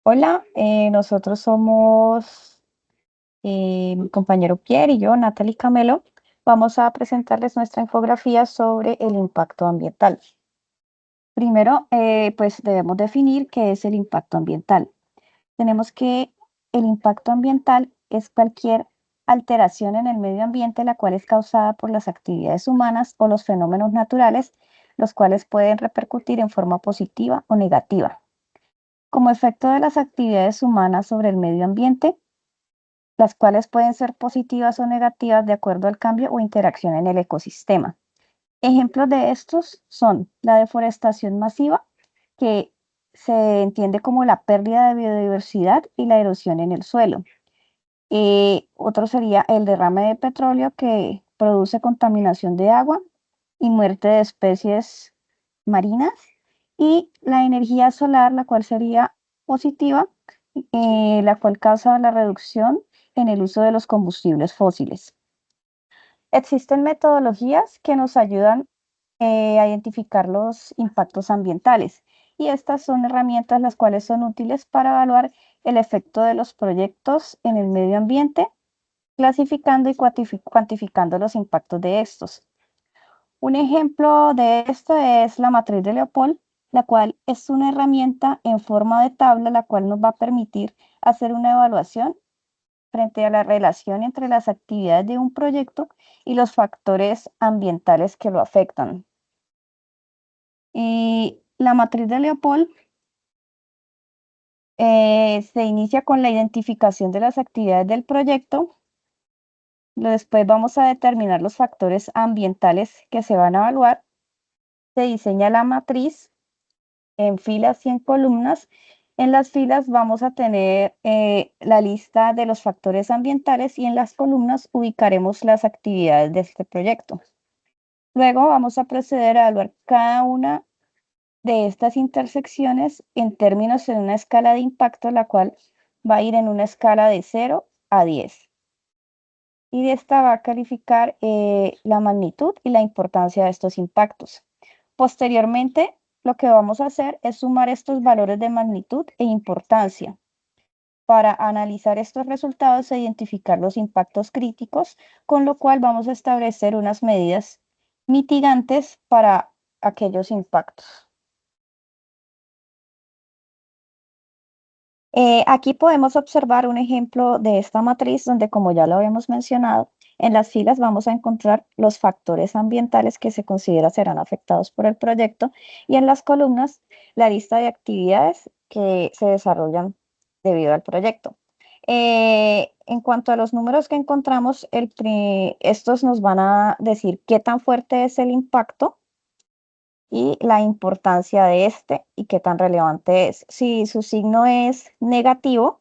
Hola, nosotros somos mi compañero Pierre y yo, Natalie Camelo. Vamos a presentarles nuestra infografía sobre el impacto ambiental. Primero, pues debemos definir qué es el impacto ambiental. Tenemos que el impacto ambiental es cualquier alteración en el medio ambiente la cual es causada por las actividades humanas o los fenómenos naturales, los cuales pueden repercutir en forma positiva o negativa. Como efecto de las actividades humanas sobre el medio ambiente, las cuales pueden ser positivas o negativas de acuerdo al cambio o interacción en el ecosistema. Ejemplos de estos son la deforestación masiva, que se entiende como la pérdida de biodiversidad y la erosión en el suelo. Otro sería el derrame de petróleo, que produce contaminación de agua y muerte de especies marinas. Y la energía solar, la cual sería positiva, la cual causa la reducción en el uso de los combustibles fósiles. Existen metodologías que nos ayudan a identificar los impactos ambientales, y estas son herramientas las cuales son útiles para evaluar el efecto de los proyectos en el medio ambiente, clasificando y cuantificando los impactos de estos. Un ejemplo de esto es la matriz de Leopold, la cual es una herramienta en forma de tabla, la cual nos va a permitir hacer una evaluación frente a la relación entre las actividades de un proyecto y los factores ambientales que lo afectan. Y la matriz de Leopold se inicia con la identificación de las actividades del proyecto. Después vamos a determinar los factores ambientales que se van a evaluar. Se diseña la matriz en filas y en columnas. En las filas vamos a tener la lista de los factores ambientales, y en las columnas ubicaremos las actividades de este proyecto. Luego vamos a proceder a evaluar cada una de estas intersecciones en términos de una escala de impacto, la cual va a ir en una escala de 0 a 10. Y de esta va a calificar la magnitud y la importancia de estos impactos. Posteriormente, lo que vamos a hacer es sumar estos valores de magnitud e importancia para analizar estos resultados e identificar los impactos críticos, con lo cual vamos a establecer unas medidas mitigantes para aquellos impactos. Aquí podemos observar un ejemplo de esta matriz donde, como ya lo habíamos mencionado, en las filas vamos a encontrar los factores ambientales que se considera serán afectados por el proyecto, y en las columnas la lista de actividades que se desarrollan debido al proyecto. En cuanto a los números que encontramos, estos nos van a decir qué tan fuerte es el impacto y la importancia de este y qué tan relevante es. Si su signo es negativo,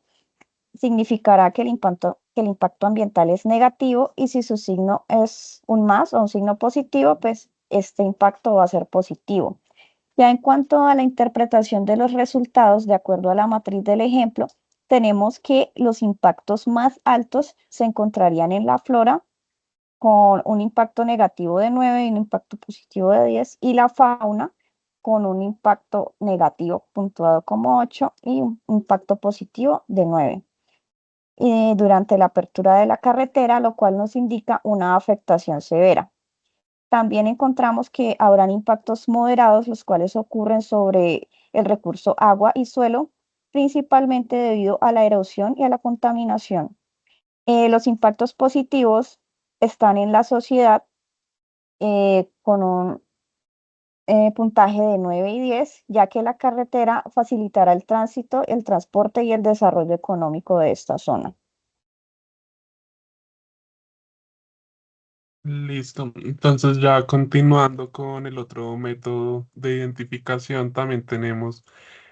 significará que el impacto ambiental es negativo, y si su signo es un más o un signo positivo, pues este impacto va a ser positivo. Ya en cuanto a la interpretación de los resultados, de acuerdo a la matriz del ejemplo, tenemos que los impactos más altos se encontrarían en la flora, con un impacto negativo de 9 y un impacto positivo de 10, y la fauna con un impacto negativo puntuado como 8 y un impacto positivo de 9 durante la apertura de la carretera, lo cual nos indica una afectación severa. También encontramos que habrán impactos moderados, los cuales ocurren sobre el recurso agua y suelo, principalmente debido a la erosión y a la contaminación. Los impactos positivos están en la sociedad, con un puntaje de 9 y 10, ya que la carretera facilitará el tránsito, el transporte y el desarrollo económico de esta zona. Listo. Entonces ya continuando con el otro método de identificación, también tenemos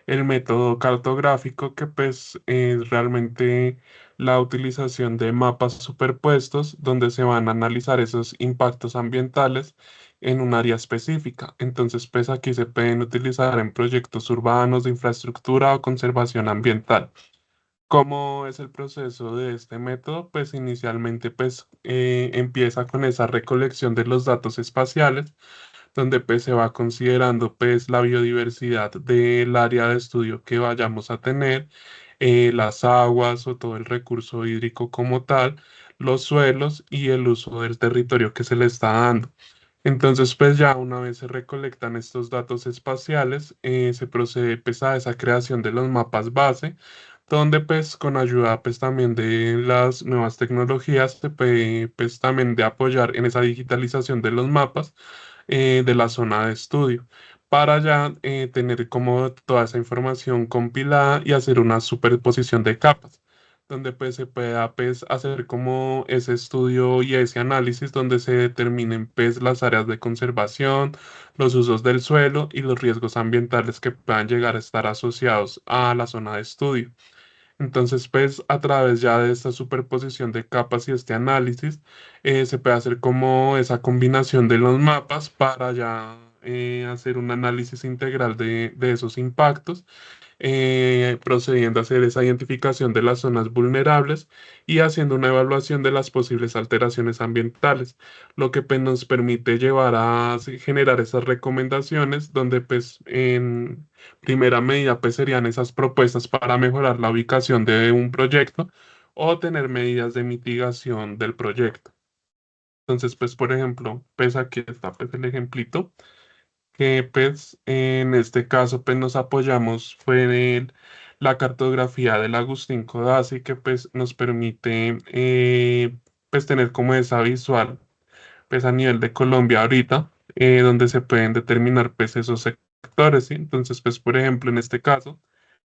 el método cartográfico, que pues es realmente la utilización de mapas superpuestos donde se van a analizar esos impactos ambientales en un área específica. Entonces pues aquí se pueden utilizar en proyectos urbanos de infraestructura o conservación ambiental. ¿Cómo es el proceso de este método? Pues inicialmente pues empieza con esa recolección de los datos espaciales donde pues se va considerando pues la biodiversidad del área de estudio que vayamos a tener, las aguas o todo el recurso hídrico como tal, los suelos y el uso del territorio que se le está dando. Entonces, pues ya una vez se recolectan estos datos espaciales, se procede pues a esa creación de los mapas base, donde pues con ayuda pues también de las nuevas tecnologías se puede pues también de apoyar en esa digitalización de los mapas de la zona de estudio para ya tener como toda esa información compilada y hacer una superposición de capas, donde pues se pueda pues hacer como ese estudio y ese análisis donde se determinen pues las áreas de conservación, los usos del suelo y los riesgos ambientales que puedan llegar a estar asociados a la zona de estudio. Entonces, pues a través ya de esta superposición de capas y este análisis, se puede hacer como esa combinación de los mapas para ya hacer un análisis integral de esos impactos, procediendo a hacer esa identificación de las zonas vulnerables y haciendo una evaluación de las posibles alteraciones ambientales, lo que pues, nos permite llevar a generar esas recomendaciones donde pues en primera medida pues serían esas propuestas para mejorar la ubicación de un proyecto o tener medidas de mitigación del proyecto. Entonces, pues, por ejemplo, pues aquí está pues el ejemplito que pues en este caso pues nos apoyamos fue en la cartografía del Agustín Codazzi que pues nos permite pues tener como esa visual pues a nivel de Colombia ahorita donde se pueden determinar pues esos sectores, ¿sí? Entonces pues por ejemplo en este caso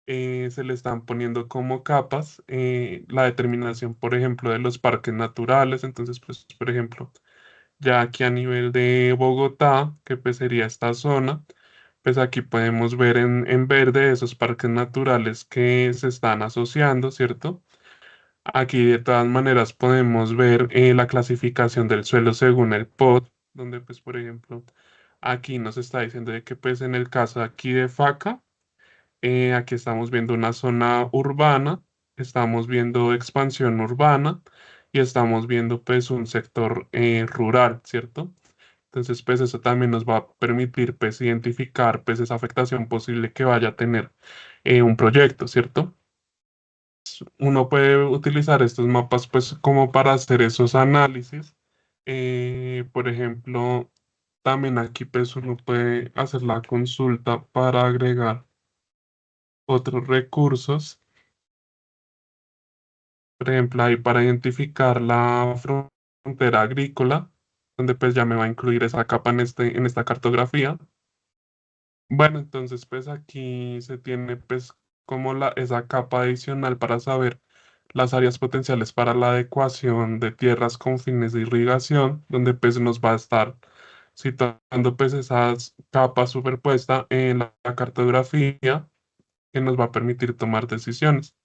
se le están poniendo como capas la determinación por ejemplo de los parques naturales, entonces pues por ejemplo ya aquí a nivel de Bogotá, que pues sería esta zona, pues aquí podemos ver en verde esos parques naturales que se están asociando, ¿cierto? Aquí de todas maneras podemos ver la clasificación del suelo según el POD, donde pues por ejemplo aquí nos está diciendo de que pues en el caso aquí de Faca, aquí estamos viendo una zona urbana, estamos viendo expansión urbana y estamos viendo pues un sector rural, ¿cierto? Entonces pues eso también nos va a permitir pues identificar pues esa afectación posible que vaya a tener un proyecto, ¿cierto? Uno puede utilizar estos mapas pues como para hacer esos análisis. Por ejemplo, también aquí pues uno puede hacer la consulta para agregar otros recursos. Por ejemplo, ahí para identificar la frontera agrícola, donde pues ya me va a incluir esa capa en esta cartografía. Bueno, entonces pues aquí se tiene pues como esa capa adicional para saber las áreas potenciales para la adecuación de tierras con fines de irrigación, donde pues nos va a estar situando pues esas capas superpuestas en la cartografía que nos va a permitir tomar decisiones.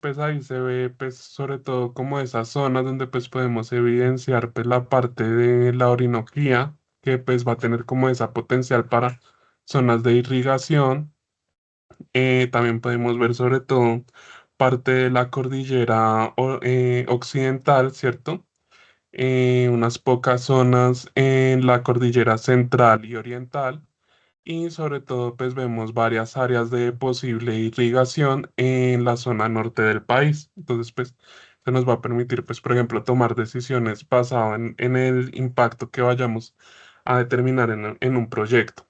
Pues ahí se ve pues sobre todo como esas zonas donde pues podemos evidenciar pues la parte de la Orinoquía que pues va a tener como esa potencial para zonas de irrigación. También podemos ver sobre todo parte de la cordillera occidental, ¿cierto? Unas pocas zonas en la cordillera central y oriental y sobre todo pues vemos varias áreas de posible irrigación en la zona norte del país. Entonces pues se nos va a permitir pues por ejemplo tomar decisiones basadas en el impacto que vayamos a determinar en un proyecto.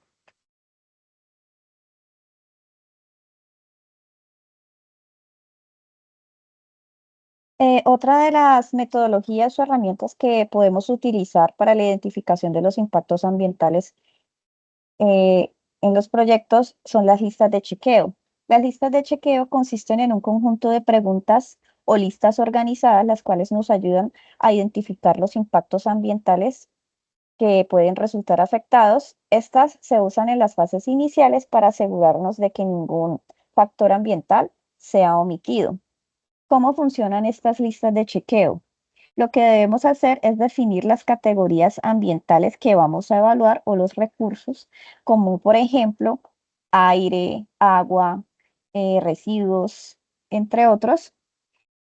Otra de las metodologías o herramientas que podemos utilizar para la identificación de los impactos ambientales eh, en los proyectos son las listas de chequeo. Las listas de chequeo consisten en un conjunto de preguntas o listas organizadas, las cuales nos ayudan a identificar los impactos ambientales que pueden resultar afectados. Estas se usan en las fases iniciales para asegurarnos de que ningún factor ambiental sea omitido. ¿Cómo funcionan estas listas de chequeo? Lo que debemos hacer es definir las categorías ambientales que vamos a evaluar o los recursos, como por ejemplo aire, agua, residuos, entre otros,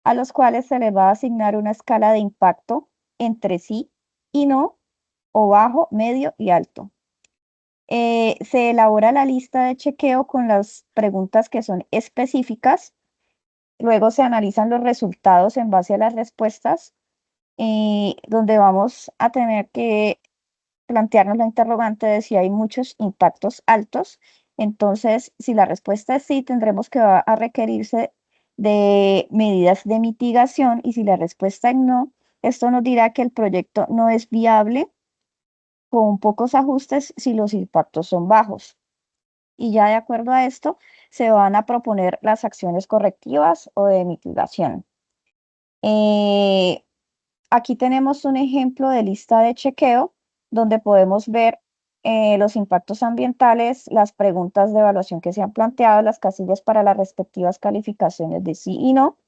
a los cuales se les va a asignar una escala de impacto entre sí y no, o bajo, medio y alto. Se elabora la lista de chequeo con las preguntas que son específicas. Luego se analizan los resultados en base a las respuestas, donde vamos a tener que plantearnos la interrogante de si hay muchos impactos altos. Entonces, si la respuesta es sí, tendremos que va a requerirse de medidas de mitigación, y si la respuesta es no, esto nos dirá que el proyecto no es viable con pocos ajustes si los impactos son bajos. Y ya de acuerdo a esto, se van a proponer las acciones correctivas o de mitigación. Eh, Aquí tenemos un ejemplo de lista de chequeo donde podemos ver los impactos ambientales, las preguntas de evaluación que se han planteado, las casillas para las respectivas calificaciones de sí y no,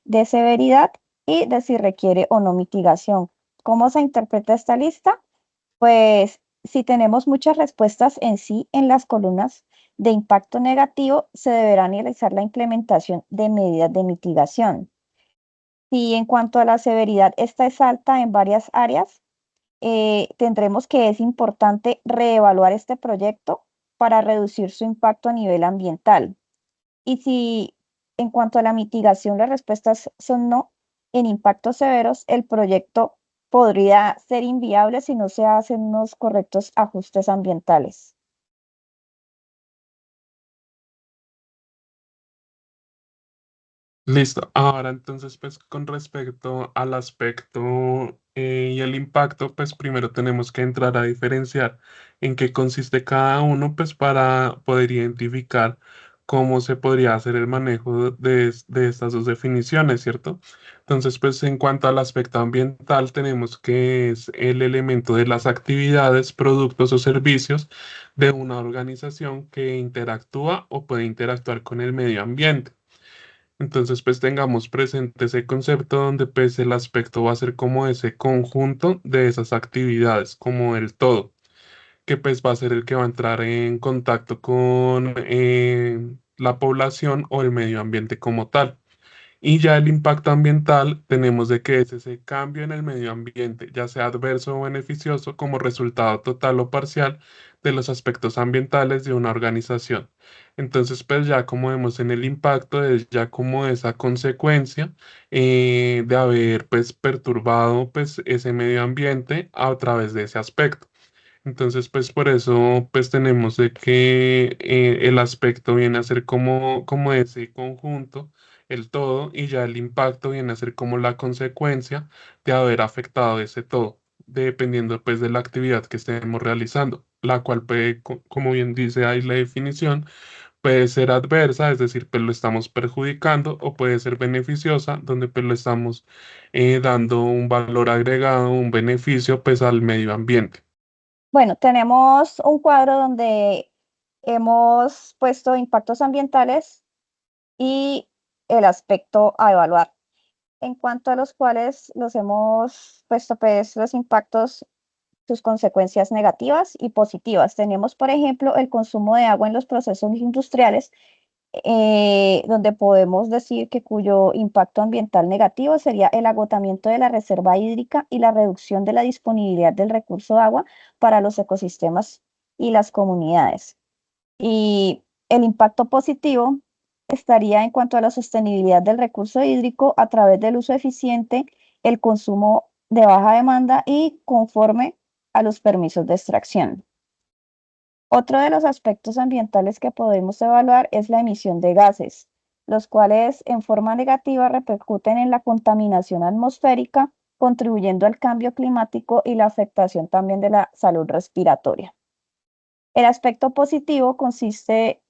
de severidad y de si requiere o no mitigación. ¿Cómo se interpreta esta lista? Pues si tenemos muchas respuestas en sí en las columnas de impacto negativo, se deberá realizar la implementación de medidas de mitigación. Si en cuanto a la severidad esta es alta en varias áreas, tendremos que es importante reevaluar este proyecto para reducir su impacto a nivel ambiental. Y si en cuanto a la mitigación las respuestas son no, en impactos severos, el proyecto podría ser inviable si no se hacen unos correctos ajustes ambientales. Listo. Ahora entonces, pues con respecto al aspecto y el impacto, pues primero tenemos que entrar a diferenciar en qué consiste cada uno, pues para poder identificar cómo se podría hacer el manejo de estas dos definiciones, ¿cierto? Entonces, pues en cuanto al aspecto ambiental, tenemos que es el elemento de las actividades, productos o servicios de una organización que interactúa o puede interactuar con el medio ambiente. Entonces, pues tengamos presente ese concepto donde pues el aspecto va a ser como ese conjunto de esas actividades, como el todo, que pues va a ser el que va a entrar en contacto con la población o el medio ambiente como tal. Y ya el impacto ambiental tenemos de que es ese cambio en el medio ambiente, ya sea adverso o beneficioso, como resultado total o parcial de los aspectos ambientales de una organización. Entonces, pues ya como vemos en el impacto, es ya como esa consecuencia de haber pues perturbado pues ese medio ambiente a través de ese aspecto. Entonces, pues por eso, pues tenemos de que el aspecto viene a ser como ese conjunto, el todo, y ya el impacto viene a ser como la consecuencia de haber afectado ese todo, dependiendo pues de la actividad que estemos realizando, la cual puede, como bien dice ahí la definición, puede ser adversa, es decir, pues lo estamos perjudicando, o puede ser beneficiosa, donde pues lo estamos dando un valor agregado, un beneficio pues al medio ambiente. Bueno, tenemos un cuadro donde hemos puesto impactos ambientales y el aspecto a evaluar, en cuanto a los cuales los hemos puesto pues los impactos, sus consecuencias negativas y positivas. Tenemos, por ejemplo, el consumo de agua en los procesos industriales, donde podemos decir que cuyo impacto ambiental negativo sería el agotamiento de la reserva hídrica y la reducción de la disponibilidad del recurso agua para los ecosistemas y las comunidades. Y el impacto positivo estaría en cuanto a la sostenibilidad del recurso hídrico a través del uso eficiente, el consumo de baja demanda y conforme a los permisos de extracción. Otro de los aspectos ambientales que podemos evaluar es la emisión de gases, los cuales en forma negativa repercuten en la contaminación atmosférica, contribuyendo al cambio climático y la afectación también de la salud respiratoria. El aspecto positivo consiste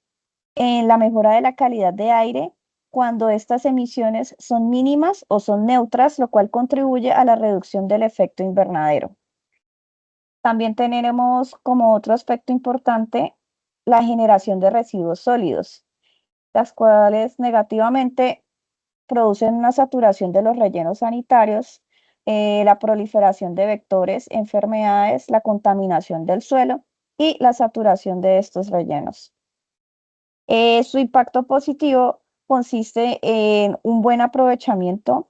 en la mejora de la calidad de aire cuando estas emisiones son mínimas o son neutras, lo cual contribuye a la reducción del efecto invernadero. También tenemos como otro aspecto importante la generación de residuos sólidos, las cuales negativamente producen una saturación de los rellenos sanitarios, la proliferación de vectores, enfermedades, la contaminación del suelo y la saturación de estos rellenos. Su impacto positivo consiste en un buen aprovechamiento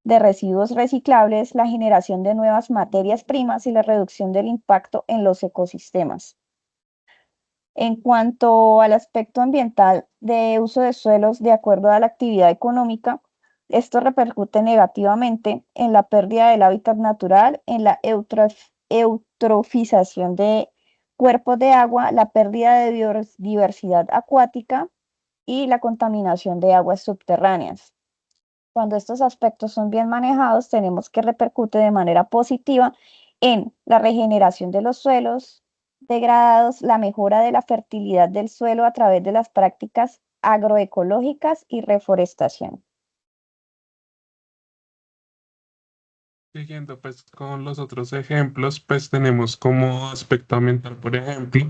de residuos reciclables, la generación de nuevas materias primas y la reducción del impacto en los ecosistemas. En cuanto al aspecto ambiental de uso de suelos de acuerdo a la actividad económica, esto repercute negativamente en la pérdida del hábitat natural, en la eutrofización de cuerpos de agua, la pérdida de biodiversidad acuática y la contaminación de aguas subterráneas. Cuando estos aspectos son bien manejados, tenemos que repercute de manera positiva en la regeneración de los suelos degradados, la mejora de la fertilidad del suelo a través de las prácticas agroecológicas y reforestación. Siguiendo pues con los otros ejemplos, pues tenemos como aspecto ambiental, por ejemplo,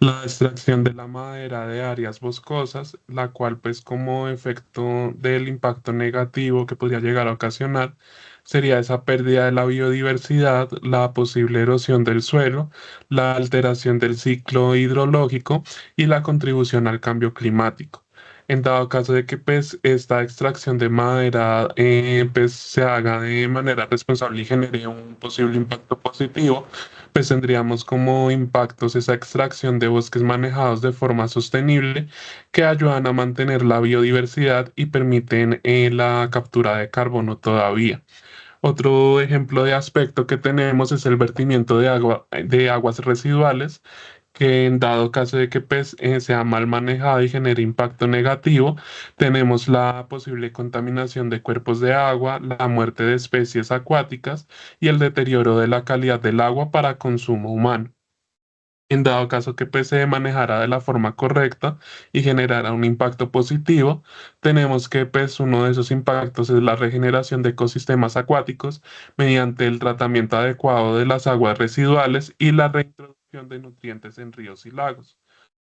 la extracción de la madera de áreas boscosas, la cual pues como efecto del impacto negativo que podría llegar a ocasionar sería esa pérdida de la biodiversidad, la posible erosión del suelo, la alteración del ciclo hidrológico y la contribución al cambio climático. En dado caso de que pues esta extracción de madera pues se haga de manera responsable y genere un posible impacto positivo, pues tendríamos como impactos esa extracción de bosques manejados de forma sostenible que ayudan a mantener la biodiversidad y permiten la captura de carbono todavía. Otro ejemplo de aspecto que tenemos es el vertimiento de aguas residuales, que en dado caso de que pues, sea mal manejado y genere impacto negativo, tenemos la posible contaminación de cuerpos de agua, la muerte de especies acuáticas y el deterioro de la calidad del agua para consumo humano. En dado caso que pues, se manejara de la forma correcta y generara un impacto positivo, tenemos que pues, uno de esos impactos es la regeneración de ecosistemas acuáticos mediante el tratamiento adecuado de las aguas residuales y la reintroducción de nutrientes en ríos y lagos.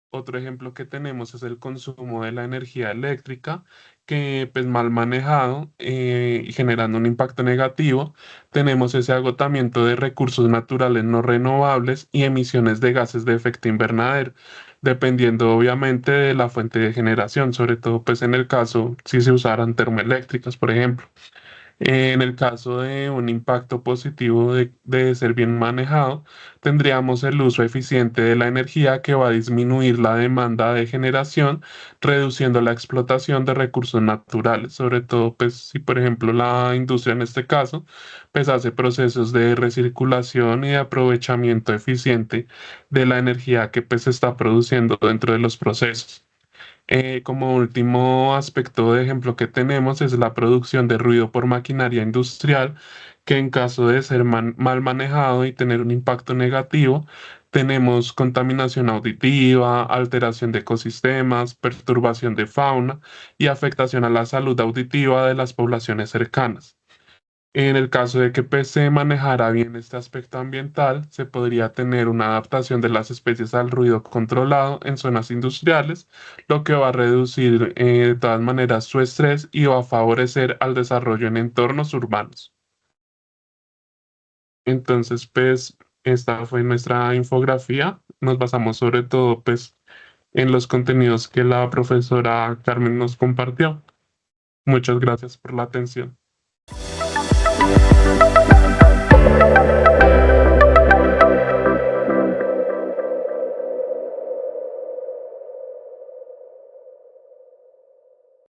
Otro ejemplo que tenemos es el consumo de la energía eléctrica, que pues mal manejado y generando un impacto negativo, tenemos ese agotamiento de recursos naturales no renovables y emisiones de gases de efecto invernadero, dependiendo obviamente de la fuente de generación, sobre todo pues en el caso si se usaran termoeléctricas, por ejemplo. En el caso de un impacto positivo de ser bien manejado, tendríamos el uso eficiente de la energía que va a disminuir la demanda de generación, reduciendo la explotación de recursos naturales, sobre todo pues si por ejemplo la industria en este caso pues hace procesos de recirculación y de aprovechamiento eficiente de la energía que pues se está produciendo dentro de los procesos. Como último aspecto de ejemplo que tenemos es la producción de ruido por maquinaria industrial, que en caso de ser mal manejado y tener un impacto negativo, tenemos contaminación auditiva, alteración de ecosistemas, perturbación de fauna y afectación a la salud auditiva de las poblaciones cercanas. En el caso de que pues, se manejara bien este aspecto ambiental, se podría tener una adaptación de las especies al ruido controlado en zonas industriales, lo que va a reducir de todas maneras su estrés y va a favorecer al desarrollo en entornos urbanos. Entonces, pues, esta fue nuestra infografía. Nos basamos sobre todo, pues, en los contenidos que la profesora Carmen nos compartió. Muchas gracias por la atención.